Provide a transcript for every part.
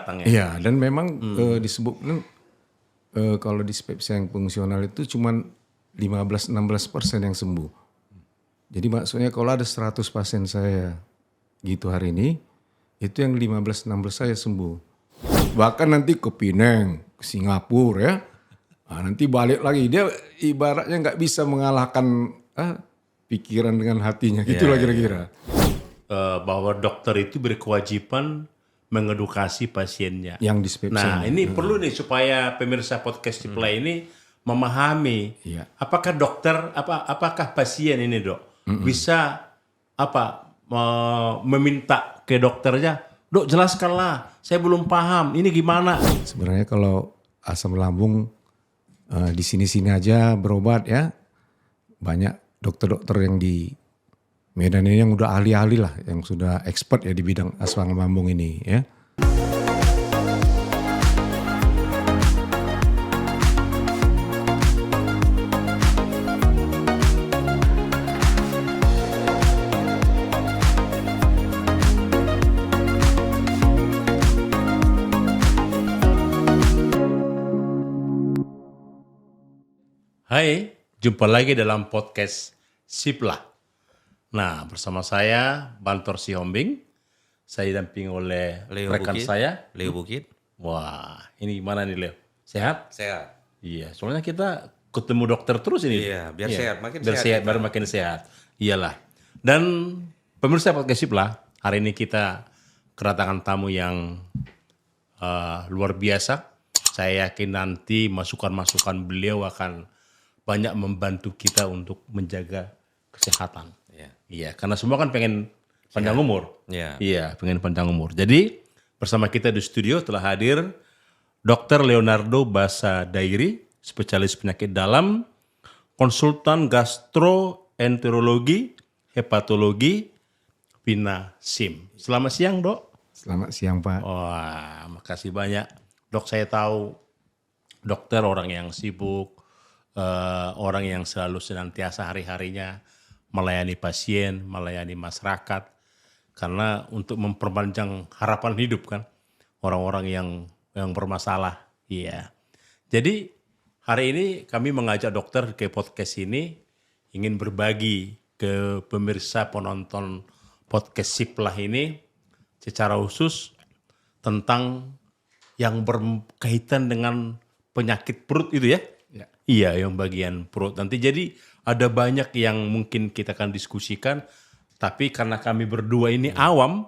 datang ya. Iya, dan memang disebutkan kalau dispepsia yang fungsional itu cuma 15-16% yang sembuh. Jadi maksudnya kalau ada 100 pasien saya gitu hari ini, itu yang 15-16 saya sembuh. Bahkan nanti ke Penang, ke Singapura ya. Nah, nanti balik lagi. Dia ibaratnya nggak bisa mengalahkan pikiran dengan hatinya. Gitulah kira-kira. Bahwa dokter itu berkewajiban mengedukasi pasiennya. Yang dispepsia. Nah, ini perlu nih supaya pemirsa podcast Cipla ini memahami Iya. apakah dokter apakah pasien ini, Dok, bisa meminta ke dokternya, "Dok, jelaskanlah, saya belum paham, ini gimana?" Sebenarnya kalau asam lambung di sini-sini aja berobat ya. Banyak dokter-dokter yang di Medan ini yang udah ahli-ahli lah, yang sudah expert ya di bidang asam lambung ini ya. Hai, jumpa lagi dalam podcast Cipla. Nah, bersama saya Bantor Sihombing. Saya didampingi oleh rekan saya Leo Bukit. Wah, ini gimana nih Leo? Sehat? Sehat. Iya, soalnya kita ketemu dokter terus ini. Iya, biar sehat, makin biar sehat sehat, kita. baru makin sehat. Iyalah. Dan pemirsa podcast Cipla, hari ini kita kedatangan tamu yang luar biasa. Saya yakin nanti masukan-masukan beliau akan banyak membantu kita untuk menjaga kesehatan. Iya, karena semua kan pengen panjang umur. Iya, pengen panjang umur. Jadi bersama kita di studio telah hadir Dr. Leonardo Basa Dairi, spesialis penyakit dalam, konsultan gastroenterologi, hepatologi, Pina SIM. Selamat siang, Dok. Selamat siang Pak. Wah, makasih banyak. Dok, saya tahu dokter orang yang sibuk, orang yang selalu senantiasa hari-harinya melayani pasien, melayani masyarakat. Karena untuk memperpanjang harapan hidup kan, orang-orang yang bermasalah. Iya. Jadi hari ini kami mengajak dokter ke podcast ini ingin berbagi ke pemirsa penonton podcast Cipla ini secara khusus tentang yang berkaitan dengan penyakit perut itu ya. Iya, yang bagian perut. Nanti jadi ada banyak yang mungkin kita akan diskusikan, tapi karena kami berdua ini awam,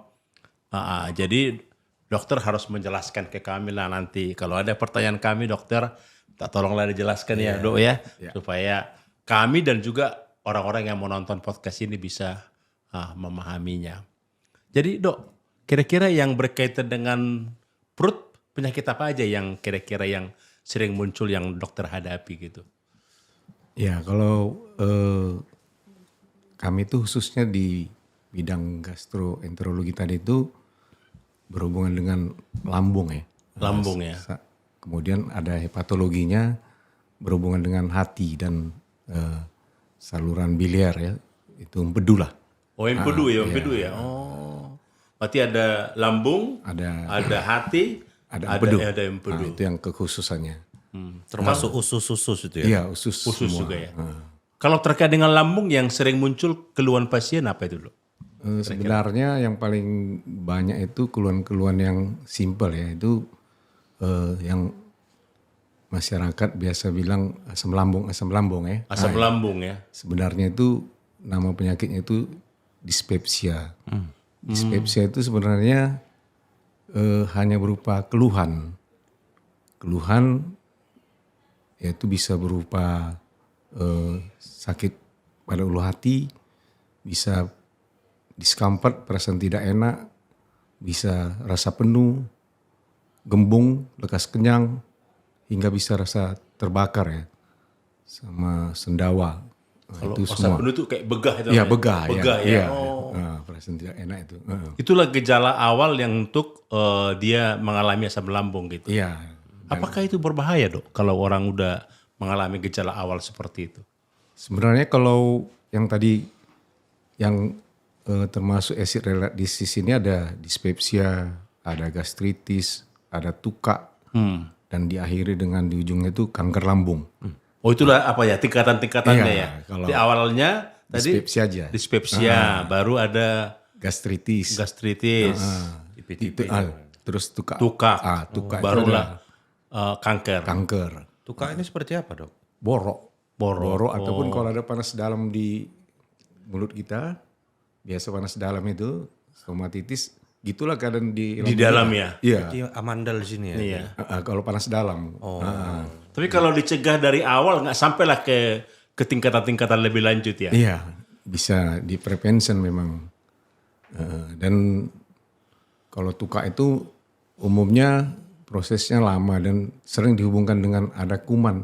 jadi dokter harus menjelaskan ke kami lah nanti. Kalau ada pertanyaan kami, dokter, tolonglah dijelaskan ya, Dok ya, supaya kami dan juga orang-orang yang menonton podcast ini bisa memahaminya. Jadi, Dok, kira-kira yang berkaitan dengan perut, penyakit apa aja yang kira-kira yang sering muncul yang dokter hadapi gitu? Ya kalau kami itu khususnya di bidang gastroenterologi tadi itu berhubungan dengan lambung ya. Lambung ya. Kemudian ada hepatologinya berhubungan dengan hati dan saluran biliar ya. Itu empedu lah. Oh, empedu ya, empedu ya. Oh, berarti ada lambung, ada hati, ada empedu. Nah, itu yang kekhususannya. Termasuk usus-usus itu ya? Iya, usus semua. juga ya. Kalau terkait dengan lambung yang sering muncul keluhan pasien apa itu, Dok? Sebenarnya yang paling banyak itu keluhan-keluhan yang simpel ya. Itu yang masyarakat biasa bilang asam lambung ya. Asam lambung ya. Sebenarnya itu nama penyakitnya itu dispepsia. Dispepsia itu sebenarnya hanya berupa keluhan. Keluhan yaitu bisa berupa sakit pada ulu hati, bisa discomfort, perasaan tidak enak, bisa rasa penuh, gembung, lekas kenyang, hingga bisa rasa terbakar ya, sama sendawa. Kalau itu rasa semua. penuh itu kayak begah itu. Iya, begah ya. Iya. Oh. Perasaan tidak enak itu. Itulah gejala awal yang untuk dia mengalami asam lambung gitu. Iya. Apakah itu berbahaya, Dok, kalau orang udah mengalami gejala awal seperti itu? Sebenarnya kalau yang tadi yang termasuk acid reflux disease ini ada dispepsia, ada gastritis, ada tuka, dan diakhiri dengan di ujungnya itu kanker lambung. Oh itulah apa ya tingkatan-tingkatannya Iya, ya. kalau Di awalnya tadi Dispepsia aja. dispepsia, baru ada Gastritis. gastritis, Itu, terus tuka. tukak, Tuka itu barulah kanker. kanker. Tuka ini seperti apa, Dok? Borok ataupun kalau ada panas dalam di mulut kita, biasa panas dalam itu stomatitis, gitulah keadaan di Di dalam ya. Iya. Dia amandel di sini ya. Iya. Kalau panas dalam. Tapi kalau dicegah dari awal nggak sampailah ke tingkatan-tingkatan lebih lanjut ya. Iya, bisa di prevention memang. Dan kalau tuka itu umumnya prosesnya lama dan sering dihubungkan dengan ada kuman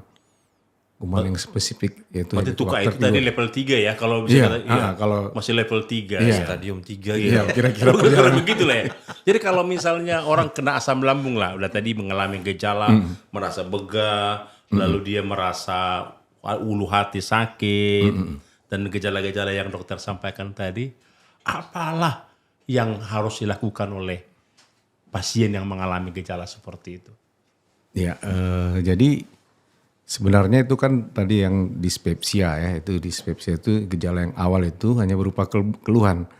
yang spesifik, yaitu Berarti tukak itu Helicobacter tadi pylori. level 3 ya. Kalau bisa Iya, kata, iya, kalau masih level 3 Iya. ya. Stadium 3 Iya, gitu. kira-kira Udah begitu lah ya. Jadi kalau misalnya orang kena asam lambung lah, udah tadi mengalami gejala, merasa begah, lalu dia merasa ulu hati sakit, dan gejala-gejala yang dokter sampaikan tadi, apalah yang harus dilakukan oleh pasien yang mengalami gejala seperti itu? Ya, jadi sebenarnya itu kan tadi yang dispepsia ya, itu dispepsia itu gejala yang awal itu hanya berupa keluhan.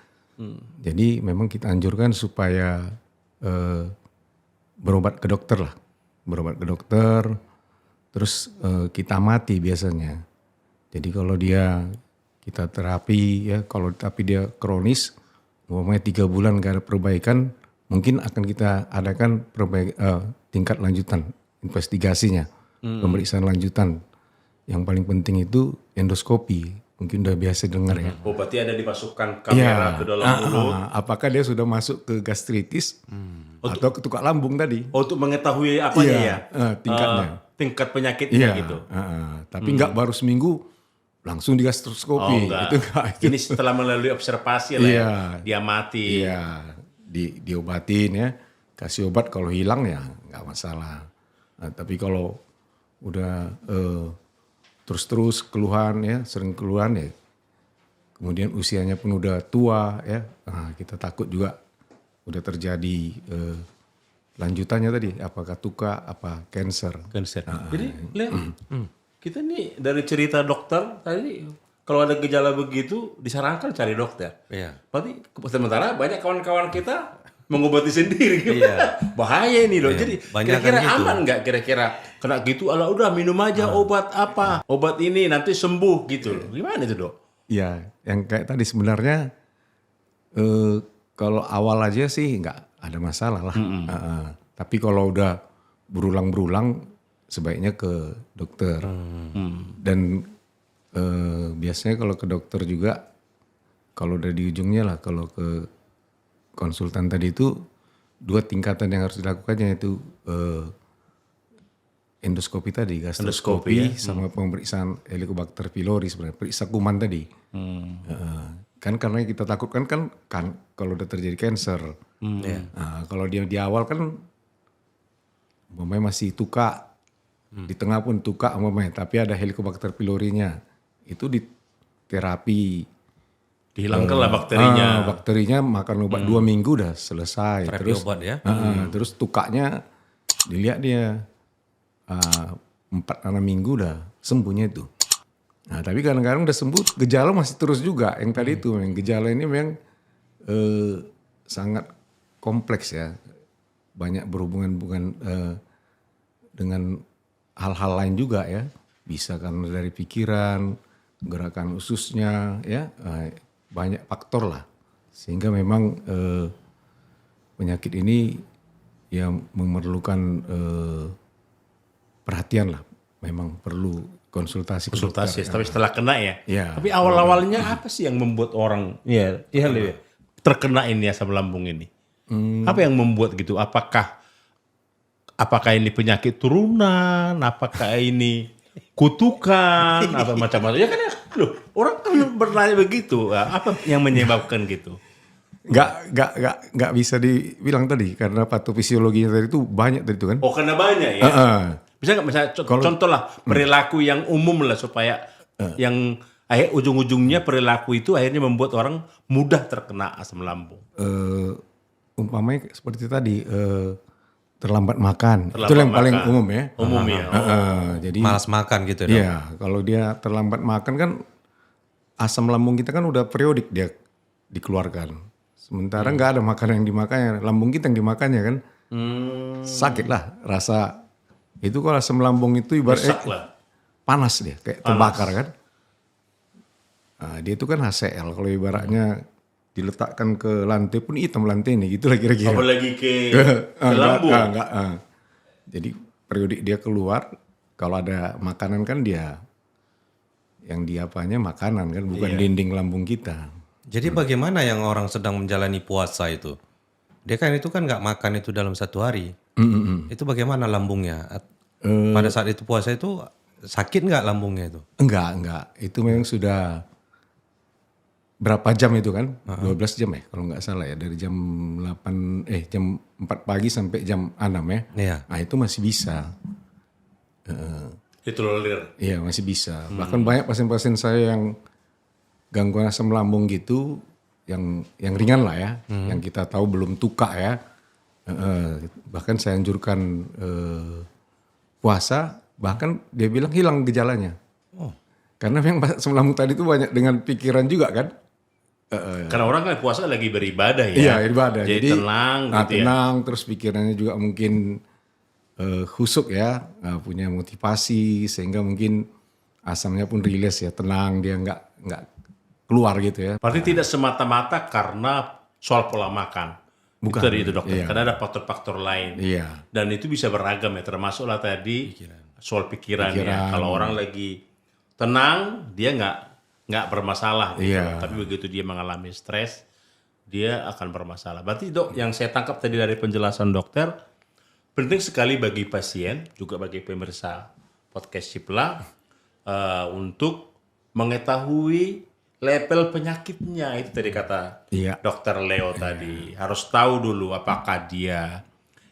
Jadi memang kita anjurkan supaya berobat ke dokter lah, berobat ke dokter, terus kita amati biasanya. Jadi kalau kita terapi ya, kalau tapi dia kronis, umpamanya 3 bulan gak ada perbaikan, mungkin akan kita adakan tingkat lanjutan investigasinya, pemeriksaan lanjutan. Yang paling penting itu endoskopi, mungkin udah biasa dengar ya. Oh, berarti ada dimasukkan kamera ke dalam mulut. Apakah dia sudah masuk ke gastritis atau ke tukak lambung tadi? Oh, untuk mengetahui apanya Iya, ya? tingkatnya. Tingkat penyakitnya gitu. Tapi enggak baru seminggu langsung di gastroskopi. enggak. Itu enggak. Ini setelah melalui observasi lah ya. Iya. Dia mati. Iya, diobatin ya. Kasih obat kalau hilang ya nggak masalah. Nah, tapi kalau udah terus-terus keluhan ya, sering keluhan ya, kemudian usianya pun udah tua ya, kita takut juga udah terjadi lanjutannya tadi, apakah tuka, apa cancer. Jadi lihat, kita nih dari cerita dokter tadi, kalau ada gejala begitu disarankan cari dokter. Iya. Berarti sementara banyak kawan-kawan kita mengobati sendiri. Iya. Bahaya ini loh. Iya, Jadi banyak kira-kira kan gitu. aman nggak kira-kira kena gitu? Alah udah minum aja obat apa? Obat ini nanti sembuh gitu. Gimana itu dok? Ya, yang kayak tadi sebenarnya kalau awal aja sih nggak ada masalah lah. Tapi kalau udah berulang-berulang sebaiknya ke dokter. Dan biasanya kalau ke dokter juga, kalau udah di ujungnya lah, kalau ke konsultan tadi itu 2 tingkatan yang harus dilakukannya, yaitu endoskopi tadi, gastroskopi sama pemeriksaan Helicobacter pylori sebenarnya, periksa kuman tadi. Kan karena kita takutkan kan kalau udah terjadi cancer. Kalau dia di awal kan umpamanya masih tuka, di tengah pun tuka umpamanya, tapi ada Helicobacter pylorinya, itu di terapi. Dihilangkan lah bakterinya. Bakterinya makan obat 2 minggu udah selesai. Terapi Terus obat ya. terus tukaknya dilihat dia 4-6 minggu udah sembuhnya itu. Nah tapi kadang-kadang udah sembuh, gejala masih terus juga. Yang tadi itu memang gejala ini memang sangat kompleks ya. Banyak berhubungan dengan hal-hal lain juga ya. Bisa karena dari pikiran, gerakan ususnya ya. Banyak faktor lah, sehingga memang penyakit ini yang memerlukan perhatian lah, memang perlu konsultasi. Tapi setelah kena ya. Ya. Tapi awal-awalnya apa sih yang membuat orang terkena ini asam lambung ini? Apa yang membuat gitu? Apakah ini penyakit turunan? Apakah ini kutukan atau macam-macam? Ya kan ya, loh, orang kan bertanya begitu. Apa yang menyebabkan gitu? Nggak bisa dibilang tadi karena patofisiologinya tadi itu banyak tadi itu kan. Oh, karena banyak ya. Bisa nggak misalnya contoh lah perilaku yang umum lah supaya yang ujung-ujungnya perilaku itu akhirnya membuat orang mudah terkena asam lambung. Umpamanya seperti tadi terlambat makan. Itu Terlambat yang paling makan. umum ya. Umum ya. Jadi Malas makan gitu ya, Dok? iya, kalau dia terlambat makan kan asam lambung kita kan udah periodik dia dikeluarkan. Sementara nggak ada makanan yang dimakannya, lambung kita yang dimakannya kan sakit lah rasa. Itu kalau asam lambung itu ibaratnya Rusak lah. panas dia, kayak terbakar kan. Nah, dia itu kan HCl, kalau ibaratnya diletakkan ke lantai pun hitam lantai ini, gitu lah kira-kira. Apalagi ke lambung. Enggak. Jadi periodik dia keluar, kalau ada makanan kan dia, yang diapanya makanan kan, bukan dinding lambung kita. Jadi bagaimana yang orang sedang menjalani puasa itu? Dia kan itu kan nggak makan itu dalam satu hari. Itu bagaimana lambungnya? Pada saat itu puasa itu sakit nggak lambungnya itu? Enggak. Itu memang sudah berapa jam itu kan? 12 jam ya kalau nggak salah ya. Dari jam 4 pagi sampai jam 6 ya. Iya. Nah itu masih bisa. Ditolerir. Iya masih bisa. Bahkan banyak pasien-pasien saya yang gangguan asam lambung gitu, yang ringan lah ya, yang kita tahu belum tuka ya. Bahkan saya anjurkan puasa, bahkan dia bilang hilang gejalanya. Karena memang asam lambung tadi itu banyak dengan pikiran juga kan. Karena orang kan puasa lagi beribadah ya. Iya ibadah. Jadi tenang gitu ya. tenang, terus pikirannya juga mungkin husuk ya, punya motivasi sehingga mungkin asamnya pun rilis ya, tenang, dia nggak keluar gitu ya. Berarti tidak semata-mata karena soal pola makan. Bukan. Itu tadi itu dokter. Iya. Karena ada faktor-faktor lain. Iya. Dan itu bisa beragam ya. Termasuklah tadi soal pikiran ya. Kalau orang lagi tenang, dia nggak bermasalah. Gitu. Iya. Tapi begitu dia mengalami stres, dia akan bermasalah. Berarti dok, yang saya tangkap tadi dari penjelasan dokter, penting sekali bagi pasien, juga bagi pemirsa podcast Cipla, untuk mengetahui level penyakitnya. Itu tadi kata Iya. dokter Leo tadi. Harus tahu dulu apakah dia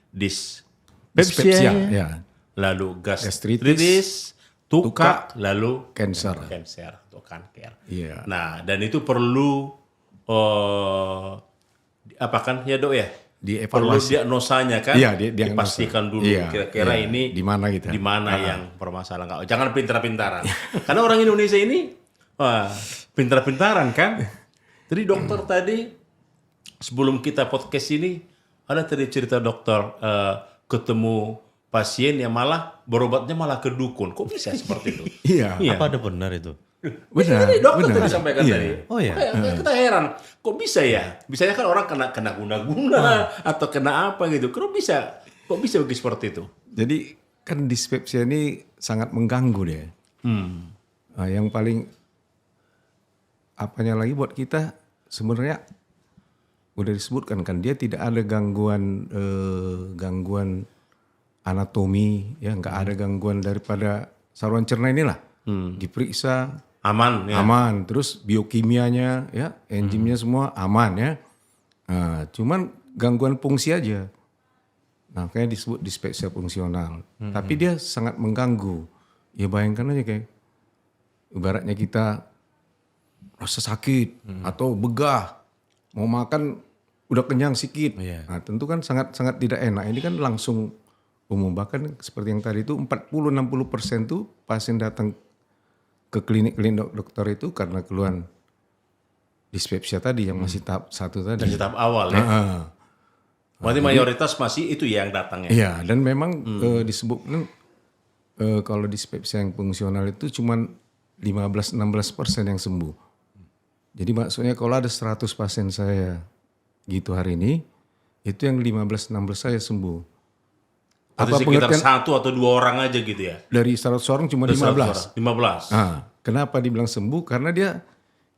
Dyspepsia, ya. lalu Gastritis, gastritis, tukak, lalu Cancer. atau kanker. Iya. Nah, dan itu perlu apa kan ya dok ya? Perlu Dievaluasi. diagnosanya kan? Iya, diagnosa. Dipastikan dulu Iya, kira-kira iya. ini Di mana kita? di mana yang bermasalah. Nggak, jangan pintar-pintaran. Karena orang Indonesia ini pintar-pintaran kan? Jadi dokter tadi sebelum kita podcast ini ada tadi cerita dokter ketemu pasien yang malah berobatnya malah ke dukun. Kok bisa seperti itu? Iya. Apa ada benar itu? Benar. Ini dokter benar. tadi sampaikan Iya. tadi. Oh ya. Kita heran, kok bisa ya? Bisanya kan orang kena guna-guna atau kena apa gitu. Kok bisa begitu seperti itu? Jadi kan dispepsia ini sangat mengganggu deh. Nah, yang paling apanya lagi buat kita sebenarnya udah disebutkan kan, dia tidak ada gangguan gangguan anatomi ya, nggak ada gangguan daripada saluran cerna inilah. Diperiksa Aman ya. aman, terus biokimianya ya, enzimnya semua aman ya. Nah, cuman gangguan fungsi aja. Nah, kayak disebut dispepsia fungsional. Tapi dia sangat mengganggu. Ya bayangkan aja kayak ibaratnya kita rasa sakit atau begah, mau makan udah kenyang sedikit. Iya. Nah, tentu kan sangat tidak enak. Ini kan langsung umum, bahkan seperti yang tadi itu 40-60% tuh pasien datang ke klinik-klinik dokter itu karena keluhan dispepsia tadi yang masih tahap 1 tadi. Dari tahap awal ya. Berarti mayoritas masih itu ya yang datangnya. Iya, dan memang disebutkan kalau dispepsia yang fungsional itu cuma 15-16% yang sembuh. Jadi maksudnya kalau ada 100 pasien saya gitu hari ini, itu yang 15-16 saya sembuh. Atau sekitar 1 atau 2 orang aja gitu ya. Dari 100 orang cuma 15. 15. Kenapa dibilang sembuh? Karena dia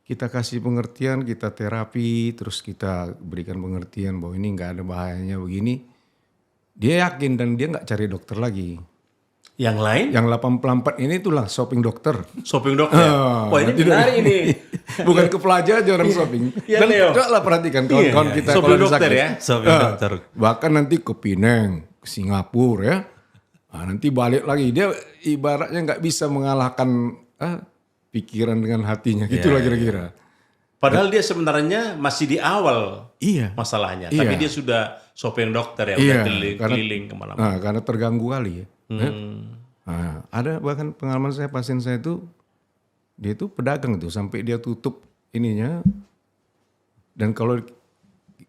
kita kasih pengertian, kita terapi, terus kita berikan pengertian bahwa ini nggak ada bahayanya begini. Dia yakin dan dia nggak cari dokter lagi. Yang lain? Yang 84 ini itulah shopping dokter. Shopping dokter. Wah ini menarik ini. Bukan ke pelajar aja orang shopping. Iya, Dan Leo. coba lah perhatikan kawan-kawan kita Shopping kalau ada dokter sakit. ya. Shopping dokter. Bahkan nanti ke Pineng, ke Singapura ya. Nah, nanti balik lagi. Dia ibaratnya nggak bisa mengalahkan pikiran dengan hatinya. Itulah kira-kira. Padahal dia sebenarnya masih di awal Iya. masalahnya. Iya. Tapi dia sopeng dokter ya, Iya, udah keliling kemana-mana. Nah, karena terganggu kali ya. Nah, ada bahkan pengalaman saya, pasien saya itu dia itu pedagang tuh sampai dia tutup ininya, dan kalau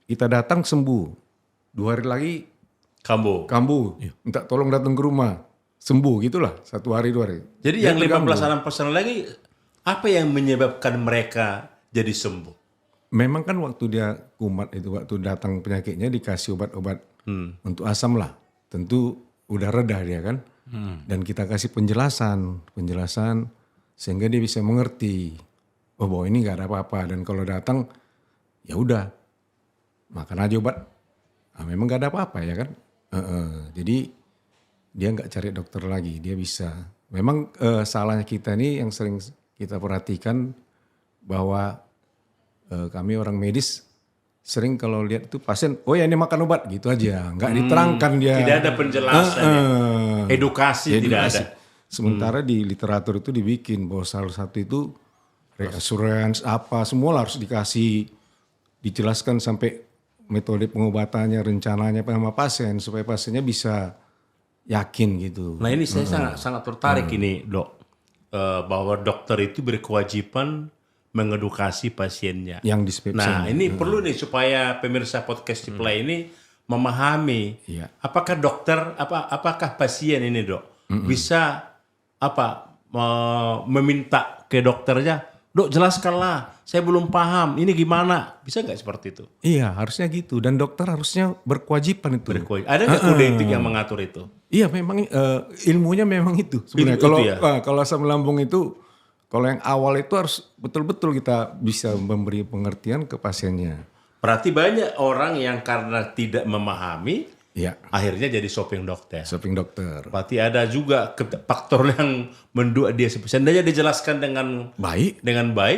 kita datang sembuh, 2 hari lagi Kambo. kambuh, minta tolong datang ke rumah, sembuh gitulah, 1 hari 2 hari. Jadi Dia yang terganggu. 15% lagi, apa yang menyebabkan mereka jadi sembuh? Memang kan waktu dia kumat itu, waktu datang penyakitnya dikasih obat-obat untuk asam lah, tentu udah reda dia kan, dan kita kasih penjelasan sehingga dia bisa mengerti, oh bahwa ini nggak ada apa-apa, dan kalau datang ya udah makan aja obat, memang nggak ada apa-apa ya kan. Jadi dia nggak cari dokter lagi, dia bisa. Memang salahnya kita ini yang sering kita perhatikan bahwa kami orang medis sering kalau lihat itu pasien, oh ya ini makan obat gitu aja, nggak diterangkan dia. Tidak ada penjelasan, ya. Edukasi tidak ada. Sementara di literatur itu dibikin bahwa salah satu itu reassurance apa semua lah harus dikasih, dijelaskan sampai metode pengobatannya, rencananya sama pasien supaya pasiennya bisa yakin gitu. Nah ini saya sangat tertarik ini dok, bahwa dokter itu berkewajiban mengedukasi pasiennya. Yang dispepsia. Nah ini perlu nih supaya pemirsa podcast Cipla ini memahami, Iya. apakah dokter, apakah pasien ini dok bisa meminta ke dokternya, dok jelaskanlah, saya belum paham, ini gimana, bisa nggak seperti itu? Iya harusnya gitu, dan dokter harusnya berkewajiban itu. Ada nggak kode etik yang mengatur itu? Iya memang ilmunya memang itu sebenarnya. Itu Kalau ya? kalau asam lambung itu, kalau yang awal itu harus betul-betul kita bisa memberi pengertian ke pasiennya. Berarti banyak orang yang karena tidak memahami, Iya, akhirnya jadi shopping dokter. shopping dokter. Berarti ada juga faktor yang mendua dia. Seandainya dijelaskan dengan Baik. baik,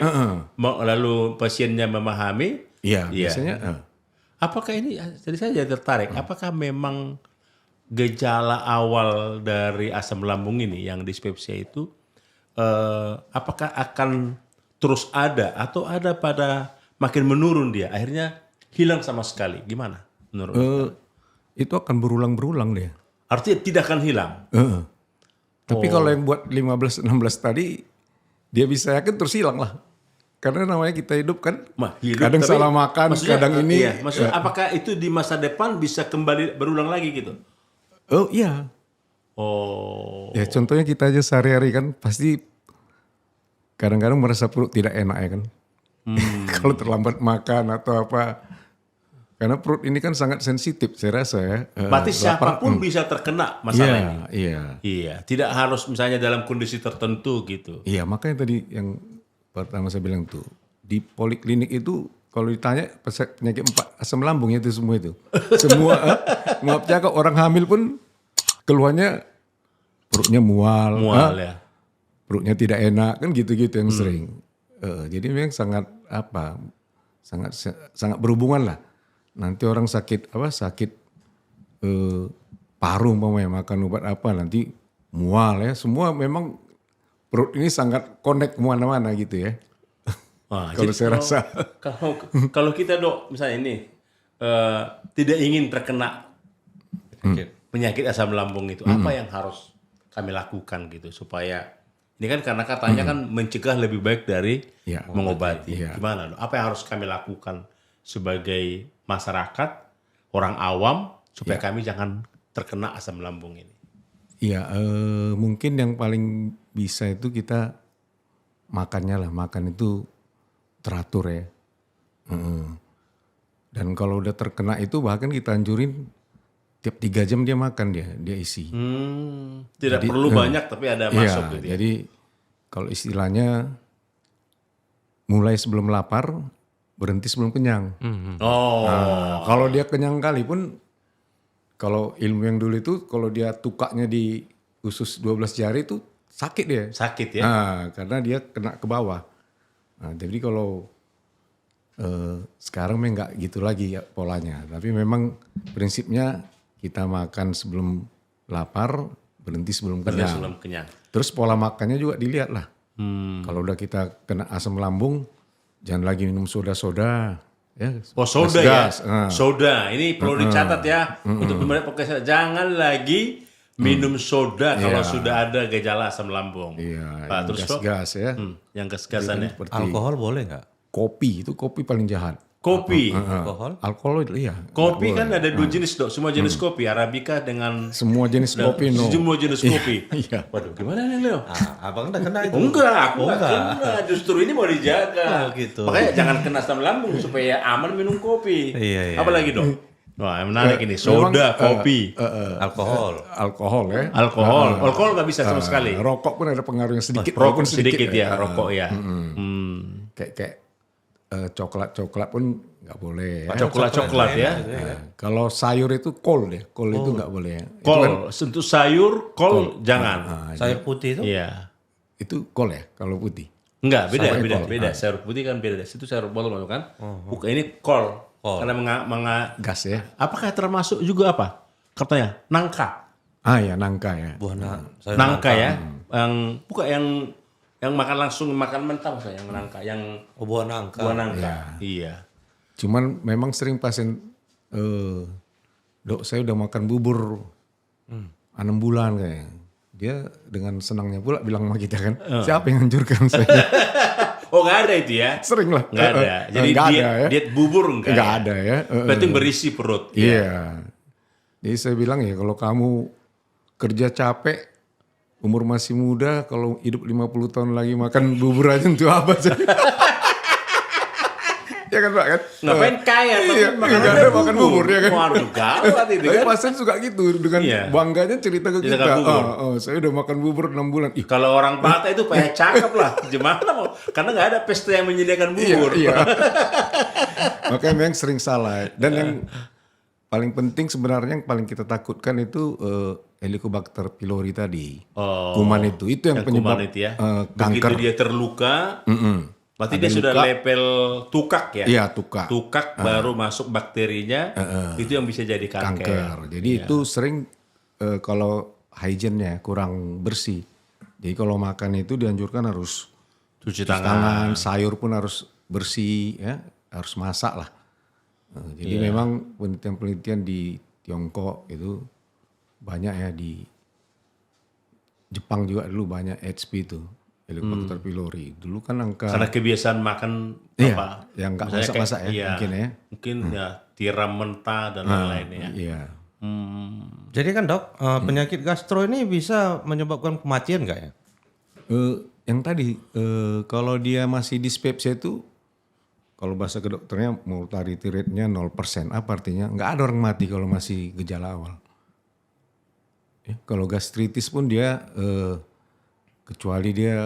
lalu pasiennya memahami. Iya, biasanya. Apakah ini? Jadi saya jadi tertarik. Apakah memang gejala awal dari asam lambung ini yang dispepsia itu, apakah akan terus ada atau ada pada makin menurun dia, akhirnya hilang sama sekali? Gimana menurut? Itu akan berulang-berulang dia. Artinya tidak akan hilang. Tapi kalau yang buat 15-16 tadi, dia bisa yakin terus hilang lah. Karena namanya kita hidup kan, Hidup, kadang tapi salah makan, maksudnya, kadang ini. Iya, maksudnya apakah itu di masa depan bisa kembali berulang lagi gitu? Oh iya. Oh. Ya contohnya kita aja sehari-hari kan pasti kadang-kadang merasa perut tidak enak ya kan. Kalau terlambat makan atau apa. Karena perut ini kan sangat sensitif saya rasa ya. Berarti siapapun bisa terkena masalah ini. Iya. Iya, tidak harus misalnya dalam kondisi tertentu gitu. Iya makanya tadi yang pertama saya bilang tuh. Di poliklinik itu kalau ditanya penyakit 4 asam lambung itu semua itu. Semua, maaf cakap orang hamil pun keluhannya perutnya mual. Ya. Perutnya tidak enak kan gitu-gitu yang sering. Jadi memang sangat berhubungan lah. Nanti orang sakit paru umpamanya makan obat apa nanti mual ya. Semua memang perut ini sangat connect kemana-mana gitu ya. Wah, Kalau jadi saya rasa. Kalau kita dok misalnya ini tidak ingin terkena penyakit asam lambung itu, apa yang harus kami lakukan gitu supaya ini kan karena katanya kan mencegah lebih baik dari mengobati. Iya. Gimana dok? Apa yang harus kami lakukan sebagai masyarakat, orang awam supaya kami jangan terkena asam lambung ini? Iya, mungkin yang paling bisa itu kita makannya lah, makan itu teratur ya. Dan kalau udah terkena itu bahkan kita anjurin tiap 3 jam dia makan dia isi. Tidak perlu banyak tapi ada masuk gitu ya. Jadi kalau istilahnya mulai sebelum lapar, berhenti sebelum kenyang. Nah, kalau dia kenyang kali pun, kalau ilmu yang dulu itu kalau dia tukaknya di usus 12 jari itu sakit dia. Sakit ya? Nah, karena dia kena ke bawah. Nah, jadi kalau sekarang memang nggak gitu lagi ya polanya. Tapi memang prinsipnya kita makan sebelum lapar, berhenti sebelum kenyang. Sebelum kenyang. Terus pola makannya juga dilihat lah. Kalau udah kita kena asam lambung, jangan lagi minum soda-soda. Ya, Oh soda gas. ya, soda. Ini perlu dicatat ya untuk pemerintah podcast. Jangan lagi minum soda kalau sudah ada gejala asam lambung. Iya, Pak, yang terus Dok? gas-gas ya. Yang gas-gasan ya. Seperti Alkohol boleh nggak? kopi, itu kopi paling jahat. Kopi. Alkohol? Alkohol iya. Kopi kan ada 2 jenis Dok. Semua jenis kopi. Arabica dengan Semua jenis kopi no. semua jenis kopi. Iya. Waduh, gimana nih Leo? Abang udah kena itu? Enggak, aku enggak kena. Justru ini mau dijaga. Oh, gitu. Makanya jangan kena asam lambung supaya aman minum kopi. Iya. Apalagi Dok? Wah, yang menarik ini. Soda, kopi, Alkohol. Alkohol ya. alkohol nggak bisa sama sekali. Rokok pun ada pengaruhnya sedikit. Rokok walaupun sedikit ya, ya. rokok ya. Kayak coklat-coklat pun nggak boleh ya. Coklat ya. Kalau sayur itu kol ya. Kol itu nggak boleh ya. Kol, untuk sayur, kol jangan. Sayur putih itu? Iya. Itu kol ya kalau putih. Enggak, beda, Sayur beda, kol. beda. Sayur putih kan beda. Itu sayur bolong kan? Bukan ini kol. Karena Gas ya. apakah termasuk juga apa? Katanya nangka. Ya nangka ya. Buah sayur Nangka ya. Yang bukan yang makan langsung makan mentah maksudnya yang nangka, yang Oh, buah nangka. buah nangka. Iya. Cuman memang sering pasien, dok saya udah makan bubur 6 bulan kayaknya. Dia dengan senangnya pula bilang sama kita kan, siapa yang anjurkan saya? Oh nggak ada itu ya? Sering lah. Nggak ada. Jadi Nggak diet, ada ya. diet bubur enggak? Nggak ada ya. Berarti berisi perut. Iya. Jadi saya bilang ya kalau kamu kerja capek, umur masih muda, kalau hidup 50 tahun lagi makan bubur aja untuk apa sih? Ya kan Pak kan? Ngapain kaya? Iya, nggak ada makan bubur ya kan? Waduh, gawat itu Tapi kan. pasien suka gitu dengan bangganya cerita ke Cerita kita. bubur. Saya udah makan bubur 6 bulan. Ih, Kalau orang Batak itu kayak cakep lah. Gimana mau? Karena nggak ada pesta yang menyediakan bubur. Iya. Makanya memang sering salah. Dan yang paling penting sebenarnya yang paling kita takutkan itu Helicobacter pylori tadi. Kuman itu yang penyebab kuman itu ya. kanker. Begitu dia terluka, berarti dia sudah level tukak ya. Iya, tukak. Tukak baru masuk bakterinya, itu yang bisa jadi kanker. Jadi itu sering kalau hygiene-nya kurang bersih. Jadi kalau makan itu dianjurkan harus Cuci tangan, sayur pun harus bersih ya, harus masak lah. Jadi memang penelitian-penelitian di Tiongkok itu banyak ya, di Jepang juga dulu banyak HP itu. Helicobacter pylori. Dulu kan angka Karena kebiasaan makan apa? yang nggak Misalnya masak-masak ya, iya, mungkin ya. Mungkin ya tiram mentah dan lain-lain ya. Iya. Jadi kan dok, penyakit gastro ini bisa menyebabkan kematian nggak ya? Yang tadi kalau dia masih dispepsia itu, kalau bahasa kedokternya mortality rate-nya 0%. Apa artinya? Nggak ada orang mati kalau masih gejala awal. Ya, kalau gastritis pun dia kecuali dia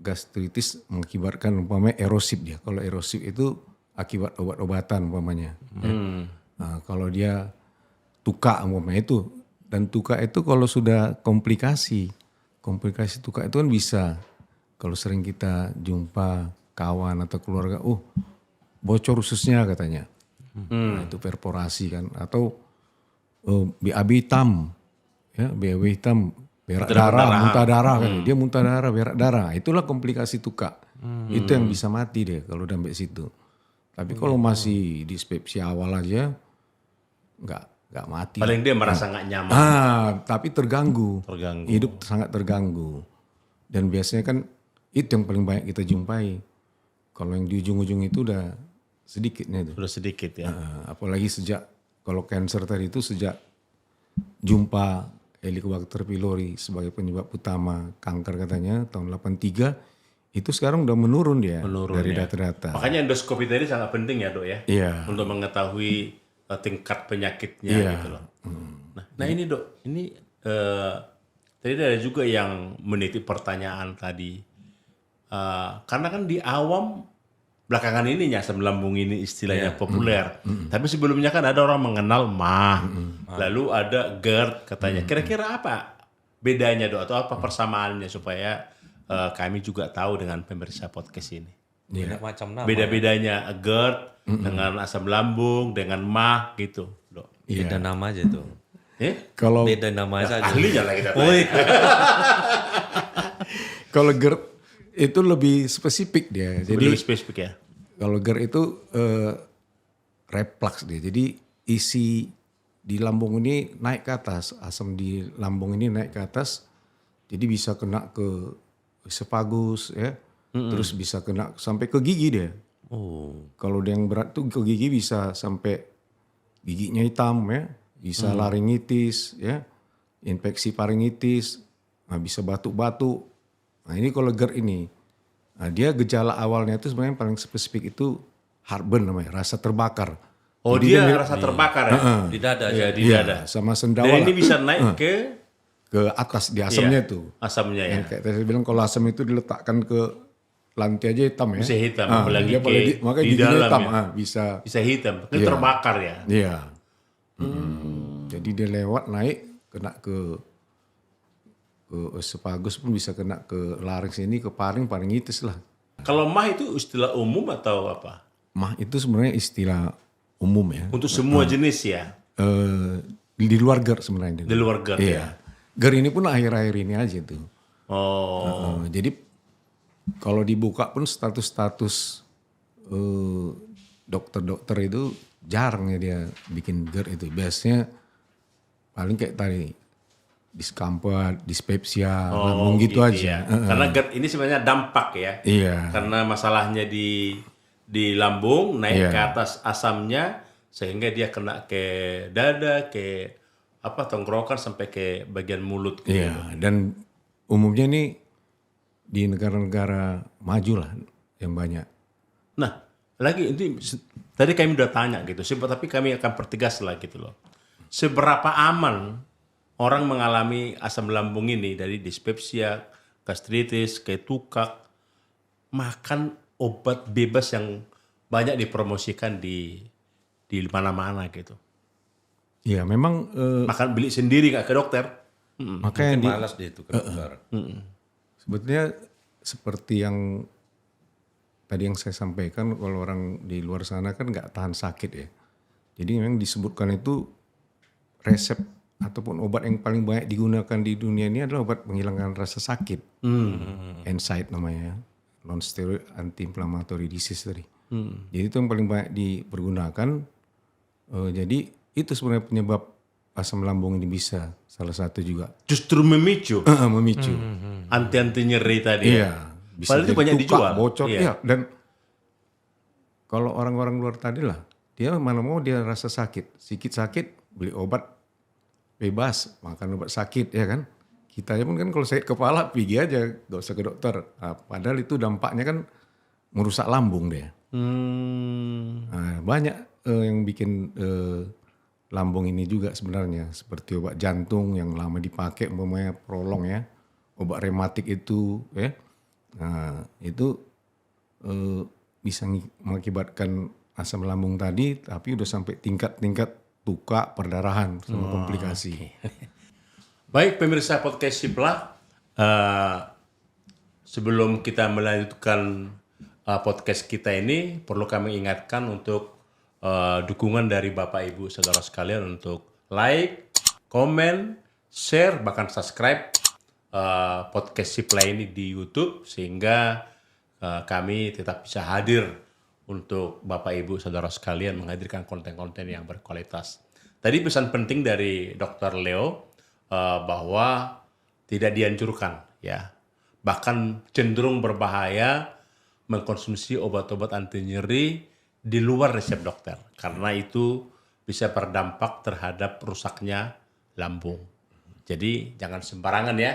gastritis mengakibatkan umpamanya erosif dia. Kalau erosif itu akibat obat-obatan umpamanya. Ya. Nah, kalau dia tuka umpamanya itu, dan tuka itu kalau sudah komplikasi tuka itu kan bisa, kalau sering kita jumpa kawan atau keluarga, bocor ususnya katanya. Nah, itu perforasi kan, atau BAB hitam, ya BAB hitam, berak darah, muntah darah kan, dia muntah darah, berak darah, itulah komplikasi tuka. Itu yang bisa mati deh kalau sampai situ. Tapi kalau masih dispepsia awal aja, nggak mati. Paling dia merasa nggak nyaman. Tapi terganggu. Hidup sangat terganggu. Dan biasanya kan itu yang paling banyak kita jumpai. Kalau yang di ujung-ujung itu udah sedikitnya itu. Sudah sedikit ya. Apalagi kalau cancer tadi itu sejak jumpa Helicobacter pylori sebagai penyebab utama kanker katanya tahun 83, itu sekarang udah menurun dia dari data-data. Makanya endoskopi tadi sangat penting ya dok ya. Iya. Untuk mengetahui tingkat penyakitnya gitu loh. Nah ini dok, ini tadi ada juga yang menitip pertanyaan tadi. Karena kan di awam belakangan ini asam lambung ini istilahnya populer. Tapi sebelumnya kan ada orang mengenal MAH. Lalu ada GERD katanya. Kira-kira apa bedanya dok atau apa persamaannya supaya kami juga tahu dengan pemirsa podcast ini. Banyak macam nama. Beda-bedanya GERD dengan asam lambung, dengan MAH gitu, dok. Beda nama aja tuh. Kalau Beda nama aja. Ahlinya lah kita. kalau GERD itu lebih spesifik dia. Jadi Lebih spesifik ya. kalau GERD itu reflux dia. Jadi isi di lambung ini naik ke atas, asam di lambung ini naik ke atas. Jadi bisa kena ke esophagus ya. Terus bisa kena sampai ke gigi dia. Kalau dia yang berat tuh ke gigi bisa sampai giginya hitam ya. Bisa laringitis ya. Infeksi faringitis, bisa batuk-batuk. Nah ini kalau GERD ini. Nah, dia gejala awalnya itu sebenarnya paling spesifik itu heartburn namanya, rasa terbakar. Oh Jadi dia rasa terbakar ya? Di dada Iya, aja. di Iya, dada. sama sendawa Dan ini lah. bisa naik Ke atas di asamnya tuh. asamnya ya. Yang kayak tadi saya bilang kalau asam itu diletakkan ke lantai aja hitam ya. Bisa hitam, Ah, apalagi dia makanya di giginya dalam hitam. ya. Bisa. Bisa hitam, itu terbakar ya. Iya. Jadi dia lewat naik kena ke esophagus pun bisa kena ke larynx ini, ke faringitis lah. Kalau mah itu istilah umum atau apa? Mah itu sebenarnya istilah umum ya. Untuk semua jenis ya, Di luar GERD sebenarnya. di luar GERD ya. Iya. GERD ini pun akhir-akhir ini aja tuh. Oh, Jadi kalau dibuka pun status-status dokter-dokter itu jarang ya dia bikin GERD itu. Biasanya paling kayak tadi discomfort, dispepsia, lambung gitu aja. ya. Karena GERD ini sebenarnya dampak ya. Iya. Karena masalahnya di lambung naik ke atas asamnya sehingga dia kena ke dada, ke tenggorokan sampai ke bagian mulut gitu. Iya. Dan umumnya nih di negara-negara maju lah yang banyak. Nah, lagi ini tadi kami udah tanya gitu, tapi kami akan pertegas lah gitu loh. Seberapa aman orang mengalami asam lambung ini dari dispepsia, gastritis, kayak tukak, makan obat bebas yang banyak dipromosikan di mana-mana gitu. Iya, memang Makan beli sendiri nggak ke dokter. makanya Mungkin malas dia itu ke dokter. sebetulnya seperti yang tadi yang saya sampaikan, kalau orang di luar sana kan nggak tahan sakit ya. Jadi memang disebutkan itu resep ataupun obat yang paling banyak digunakan di dunia ini adalah obat menghilangkan rasa sakit. NSAID namanya, non steroid anti-inflammatory disease tadi. Jadi itu yang paling banyak dipergunakan. Jadi itu sebenarnya penyebab asam lambung ini bisa salah satu juga Justru memicu memicu. anti nyeri tadi. Iya. Bisa Padahal itu jadi banyak tukak, dijual. bocor. Iya. Iya. Dan kalau orang-orang luar tadi lah, dia mana mau dia rasa sakit, sedikit sakit beli obat bebas, makan obat sakit ya kan. Kita aja pun kan kalau sakit kepala pergi aja, gak usah ke dokter. Nah, padahal itu dampaknya kan merusak lambung dia. Nah, banyak yang bikin lambung ini juga sebenarnya, seperti obat jantung yang lama dipakai, umpamanya prolong ya, obat rematik itu ya. Nah, itu bisa mengakibatkan asam lambung tadi, tapi udah sampai tingkat-tingkat tukak, perdarahan, sama komplikasi. Baik pemirsa podcast Siplah, sebelum kita melanjutkan podcast kita ini, perlu kami ingatkan untuk dukungan dari Bapak Ibu Saudara sekalian untuk like, komen, share, bahkan subscribe podcast Siplah ini di YouTube sehingga kami tetap bisa hadir untuk Bapak Ibu Saudara sekalian menghadirkan konten-konten yang berkualitas. Tadi pesan penting dari Dr. Leo bahwa tidak dianjurkan ya, bahkan cenderung berbahaya mengkonsumsi obat-obat anti nyeri di luar resep dokter karena itu bisa berdampak terhadap rusaknya lambung. Jadi jangan sembarangan ya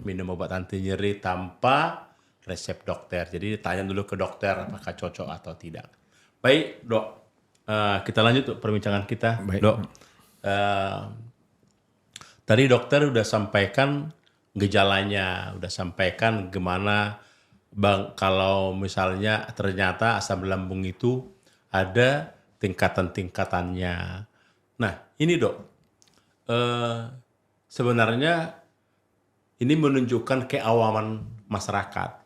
minum obat anti nyeri tanpa resep dokter. Jadi tanya dulu ke dokter apakah cocok atau tidak. Baik dok, kita lanjut perbincangan kita. Baik. Dok, tadi dokter udah sampaikan gejalanya, udah sampaikan gimana bang kalau misalnya ternyata asam lambung itu ada tingkatan-tingkatannya. Nah ini dok, sebenarnya ini menunjukkan keawaman masyarakat.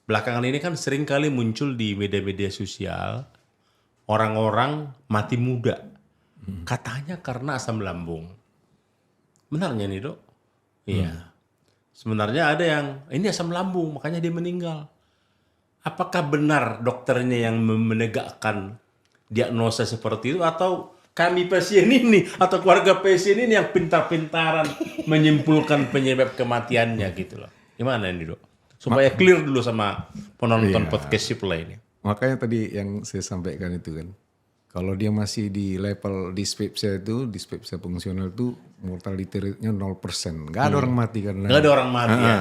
Belakangan ini kan sering kali muncul di media-media sosial orang-orang mati muda. Katanya karena asam lambung. Benarnya nih dok? Iya. Sebenarnya ada yang ini asam lambung makanya dia meninggal. Apakah benar dokternya yang menegakkan diagnosa seperti itu, atau kami pasien ini atau keluarga pasien ini yang pintar-pintaran menyimpulkan penyebab kematiannya gitu loh. Gimana ini Dok? Supaya clear dulu sama penonton podcast Sipla ini. Makanya tadi yang saya sampaikan itu kan, kalau dia masih di level dispepsia itu, dispepsia fungsional itu mortality rate-nya 0%. Nggak ada orang mati karena. Nggak ada orang mati ya.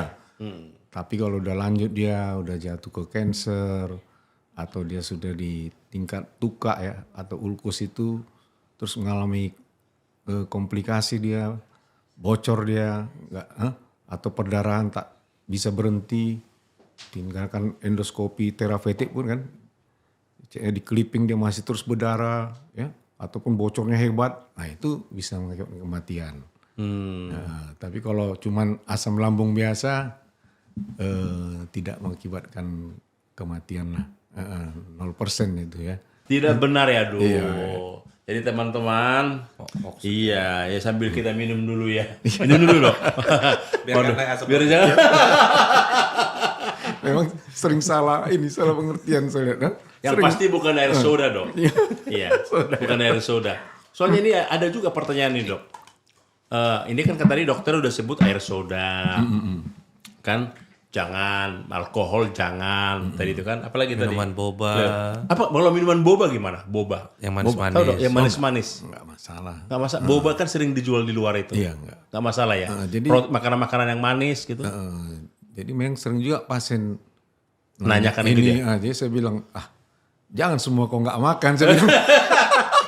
Tapi kalau udah lanjut dia udah jatuh ke cancer atau dia sudah di tingkat tuka ya atau ulkus itu terus mengalami komplikasi dia, bocor dia, atau perdarahan tak bisa berhenti, tinggalkan endoskopi terapeutik pun kan, di clipping dia masih terus berdarah, ya, ataupun bocornya hebat, nah itu bisa mengakibatkan kematian. Nah, tapi kalau cuman asam lambung biasa, tidak mengakibatkan kematian lah, 0% itu ya. Tidak benar ya Dok. Jadi teman-teman, iya ya sambil kita minum dulu ya. Minum dulu Dok. Biar jangan. Memang sering salah pengertian saya lihat. Yang pasti bukan air soda Dok. Iya, bukan air soda. Soalnya ini ada juga pertanyaan nih Dok. Ini kan tadi dokter udah sebut air soda, kan jangan alkohol jangan tadi itu kan. Apalagi tadi Minuman boba. Apa kalau minuman boba gimana? Boba. Yang manis-manis. Tahu Dok, yang manis-manis. Enggak masalah. Nggak masalah. Boba kan sering dijual di luar itu. Iya, enggak. Nggak masalah ya. Jadi- Makanan-makanan yang manis gitu. Jadi memang sering juga pasien Nanyakan itu ini dia. aja saya bilang, jangan semua kok nggak makan. Saya bilang,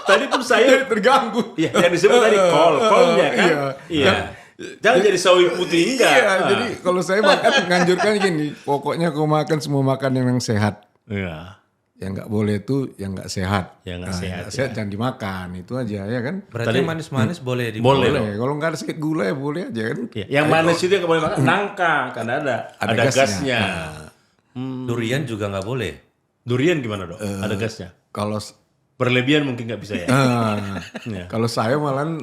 Tadi pun saya jadi terganggu. Iya, yang disebut tadi kolnya kan? Iya. Jangan jadi sawi putih enggak. Iya, jadi kalau saya makan nganjurkan gini, pokoknya kau makan semua makan yang sehat. Iya. Yang nggak boleh itu yang nggak sehat. Yang nggak sehat, Yang sehat jangan dimakan, itu aja ya kan. Berarti manis-manis boleh di Boleh. Boleh, kalau nggak ada sedikit gula ya boleh aja kan. Iya. Yang manis itu yang nggak boleh makan nangka karena ada gasnya. Durian juga nggak boleh. Durian gimana Dok? Ada gasnya. Kalau Berlebihan mungkin nggak bisa ya. Iya. kalau saya malah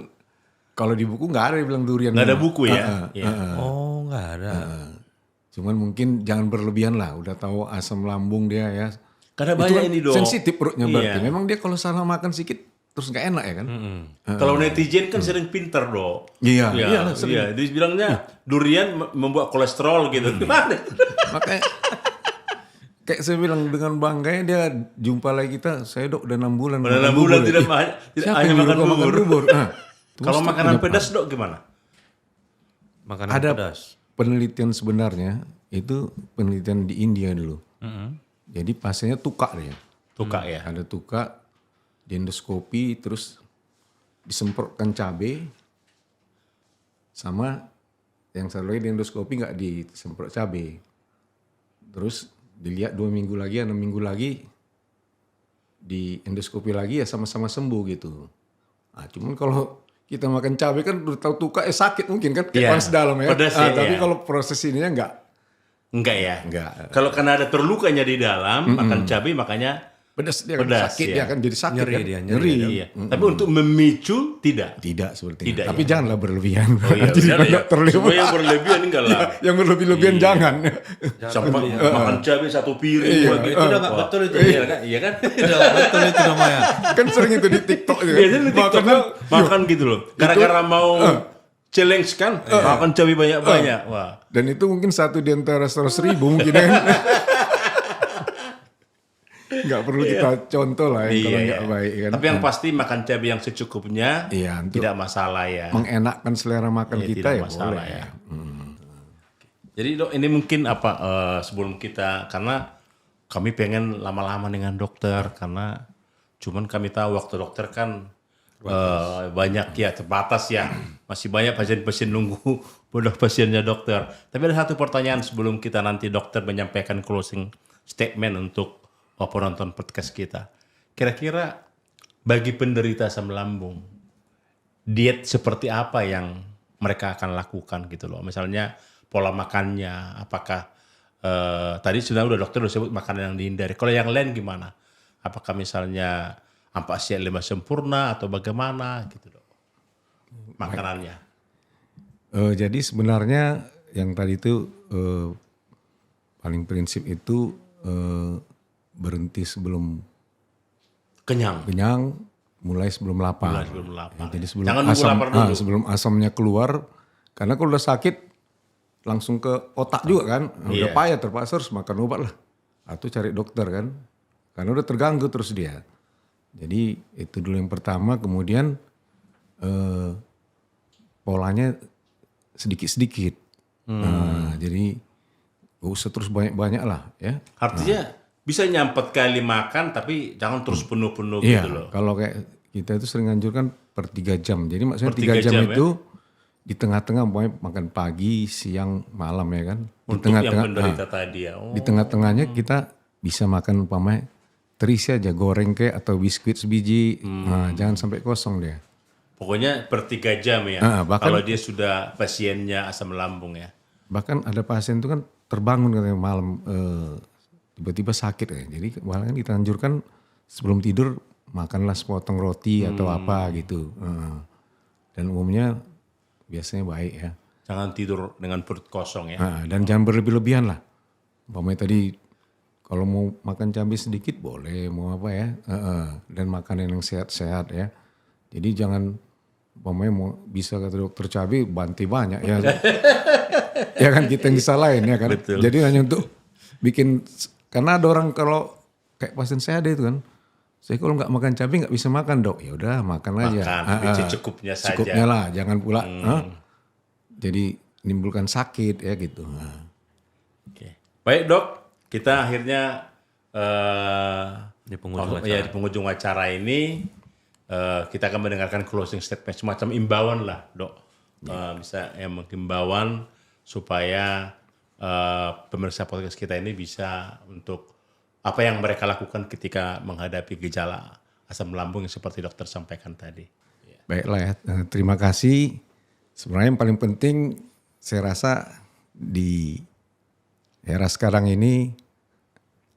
kalau di buku nggak ada yang bilang durian. Nggak ada buku ya. Iya. Oh, nggak ada. Cuman mungkin jangan berlebihan lah. Udah tahu asam lambung dia ya. Karena Itu banyak kan ini Dok. sensitif perutnya berarti. Iya. Memang dia kalau salah makan sedikit terus nggak enak ya kan. Kalau netizen kan sering pinter Dok. Iya, Iya, iyalah, sering. iya. Dia bilangnya durian membuat kolesterol gitu. Gimana? Makanya kayak saya bilang dengan bangganya dia jumpa lagi kita, saya Dok udah 6 bulan. Udah makan 6 bulan bubur." tidak Ih, tidak siapa hanya yang makan nyuruh kau bubur. Nah, Kalau terus makanan punya pedas Dok gimana? Makanan ada pedas. penelitian sebenarnya itu penelitian di India dulu. Jadi pasiennya tuka dia. Tuka ya. Ada tuka di endoskopi terus disemprotkan cabai sama yang satu lagi di endoskopi nggak disemprot cabai. Terus dilihat 2 minggu lagi, 6 minggu lagi di endoskopi lagi ya sama-sama sembuh gitu. Nah, cuman kalau kita makan cabai kan udah tahu tuka sakit mungkin kan kayak Iya, panas dalam ya. pedas ya, Tapi iya. kalau proses ininya Enggak ya. enggak. Kalau karena ada terlukanya di dalam makan cabai makanya Pedas dia Pedas, kan sakit iya. dia kan jadi sakit Nyeri kan. dia, nyeri. iya. Tapi untuk memicu tidak. Tidak seperti Tidak, Tapi ya. janganlah berlebihan. Oh iya, Nanti benar ya. banyak terlewat. Semua yang berlebihan enggak lah. Yang berlebih-lebihan jangan. Sampai makan cabai 1 piring. Iya. begitu. Itu udah nggak Wah. betul itu. Iya kan? Iya kan? Udah nggak betul itu namanya. Kan sering itu di TikTok juga. Biasanya di TikTok kan makan gitu loh. Gara-gara mau challenge kan, makan cabai banyak-banyak. Wah. Dan itu mungkin 1 di antara 100.000 mungkin kan. Nggak perlu kita contoh lah ya, kalau nggak baik kan. Tapi yang pasti makan cabai yang secukupnya Iya, untuk tidak masalah ya. mengenakkan selera makan Iya, kita tidak ya masalah boleh. ya. Jadi Dok, ini mungkin apa sebelum kita, karena kami pengen lama-lama dengan dokter karena cuman kami tahu waktu dokter kan banyak ya, terbatas ya. Masih banyak pasien-pasien nunggu bodoh pasiennya dokter. Tapi ada satu pertanyaan sebelum kita nanti dokter menyampaikan closing statement untuk penonton podcast kita. Kira-kira bagi penderita asam lambung, diet seperti apa yang mereka akan lakukan gitu loh. Misalnya pola makannya, apakah tadi sudah dokter udah sebut makanan yang dihindari. Kalau yang lain gimana? Apakah misalnya ampasiat 5 sempurna atau bagaimana gitu loh makanannya? Jadi sebenarnya yang tadi itu paling prinsip itu berhenti sebelum kenyang mulai sebelum lapar. Mulai sebelum lapar. Ya, jadi sebelum Jangan nunggu lapar dulu. sebelum asamnya keluar, karena kalau udah sakit langsung ke otak juga kan, udah payah terpaksa harus makan obat lah, atau cari dokter kan, karena udah terganggu terus dia. Jadi itu dulu yang pertama, kemudian polanya sedikit-sedikit. Nah, jadi gak usah terus banyak-banyak lah ya. Artinya bisa nyampet kali makan tapi jangan terus penuh-penuh Iya, gitu loh. kalau kayak kita itu sering anjurkan per 3 jam. Jadi maksudnya Per 3 3 jam jam, itu di tengah-tengah pokoknya makan pagi, siang, malam ya kan. Di Untuk tengah-tengah, yang penderita tadi ya. di tengah-tengahnya kita bisa makan umpamanya terisi aja, goreng kayak atau biskuit sebiji. Nah, jangan sampai kosong dia. Pokoknya per 3 jam ya. bahkan- Kalau dia sudah pasiennya asam lambung ya. Bahkan ada pasien itu kan terbangun katanya malam tiba-tiba sakit ya. Jadi malah kan kita anjurkan sebelum tidur makanlah sepotong roti atau apa gitu. Dan umumnya biasanya baik ya. Jangan tidur dengan perut kosong ya. Dan jangan berlebih-lebihan lah. Umpamanya tadi kalau mau makan cabai sedikit boleh, mau apa ya. Dan makanan yang sehat-sehat ya. Jadi jangan umpamanya mau bisa kata dokter cabai banting banyak ya. Ya kan kita yang disalahin ya kan. Betul. Jadi hanya untuk bikin, karena ada orang kalau kayak pasien saya ada itu kan. Saya kalau nggak makan cabai nggak bisa makan dok. Ya udah makan aja. Makan secukupnya saja. Cukupnya lah, jangan pula. Jadi menimbulkan sakit ya gitu. Oke. Baik dok, kita akhirnya Di penghujung di penghujung acara ini kita akan mendengarkan closing statement, semacam imbauan lah dok. Bisa menghimbauan supaya pemirsa podcast kita ini bisa untuk apa yang mereka lakukan ketika menghadapi gejala asam lambung yang seperti dokter sampaikan tadi. Baiklah ya, terima kasih. Sebenarnya yang paling penting saya rasa di era sekarang ini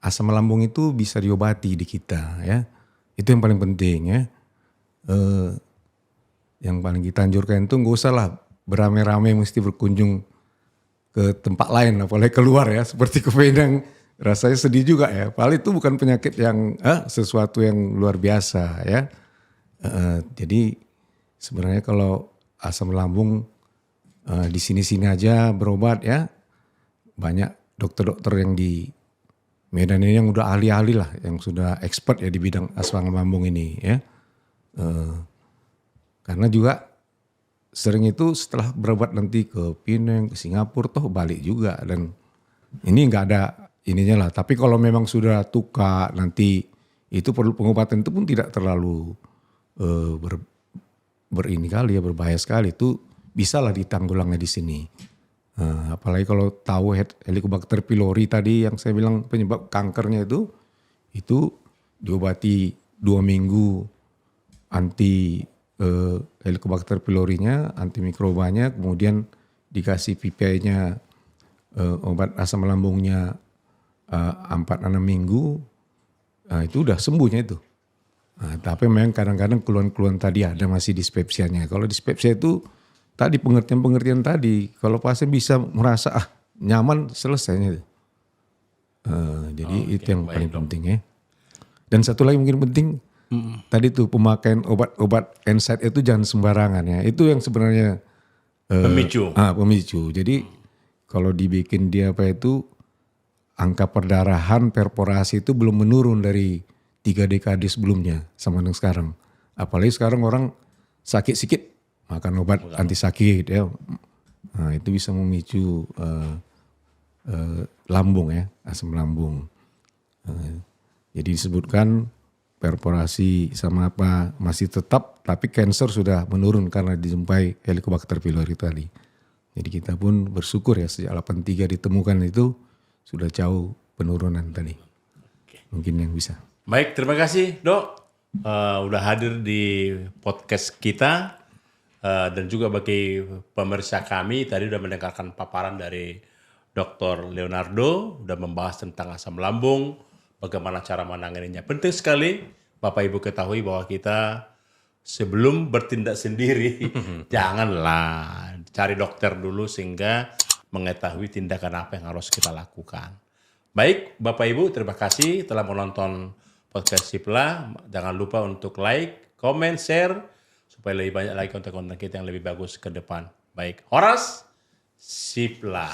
asam lambung itu bisa diobati di kita ya. Itu yang paling penting ya. Yang paling kita anjurkan itu nggak usah lah beramai-ramai mesti berkunjung ke tempat lain, apalagi keluar ya, seperti ke Penang. Rasanya sedih juga ya. Padahal itu bukan penyakit yang sesuatu yang luar biasa ya. Jadi sebenarnya kalau asam lambung di sini-sini aja berobat ya. Banyak dokter-dokter yang di Medan ini yang udah ahli-ahli lah, yang sudah expert ya di bidang asam lambung ini ya. Karena juga sering itu setelah berobat nanti ke Penang, ke Singapura toh balik juga, dan ini nggak ada ininya lah. Tapi kalau memang sudah tuka nanti itu perlu pengobatan itu pun tidak terlalu berini kali ya, berbahaya sekali, itu bisalah ditanggulangi di sini. Apalagi kalau tahu Helicobacter pylori tadi yang saya bilang penyebab kankernya itu diobati 2 minggu anti Helicobacter pylorinya, antimikrobanya, kemudian dikasih PPI-nya obat asam lambungnya 4-6 minggu, itu udah sembuhnya itu. Tapi memang kadang-kadang keluhan-keluhan tadi ada masih dispepsianya. Kalau dispepsia itu tadi pengertian-pengertian tadi, kalau pasien bisa merasa nyaman selesainya. Jadi itu yang paling penting ya. Dan satu lagi mungkin penting, tadi tuh pemakaian obat-obat NSAID itu jangan sembarangan ya. Itu yang sebenarnya Pemicu. Pemicu. Jadi kalau dibikin dia angka perdarahan, perforasi itu belum menurun dari 3 dekade sebelumnya sama yang sekarang. Apalagi sekarang orang sakit sedikit makan obat anti sakit ya. Nah, itu bisa memicu lambung ya, asam lambung. Jadi disebutkan perforasi sama apa masih tetap, tapi cancer sudah menurun karena dijumpai Helicobacter pylori tadi. Jadi kita pun bersyukur ya sejak 83 ditemukan itu sudah jauh penurunan tadi. Mungkin yang bisa. Baik, terima kasih dok. Udah hadir di podcast kita. Dan juga bagi pemirsa kami tadi udah mendengarkan paparan dari Dr. Leonardo, udah membahas tentang asam lambung, bagaimana cara menanganinya. Penting sekali Bapak Ibu ketahui bahwa kita sebelum bertindak sendiri, janganlah cari dokter dulu sehingga mengetahui tindakan apa yang harus kita lakukan. Baik Bapak Ibu, terima kasih telah menonton podcast Sipla. Jangan lupa untuk like, comment, share supaya lebih banyak lagi konten-konten kita yang lebih bagus ke depan. Baik, Horas Sipla.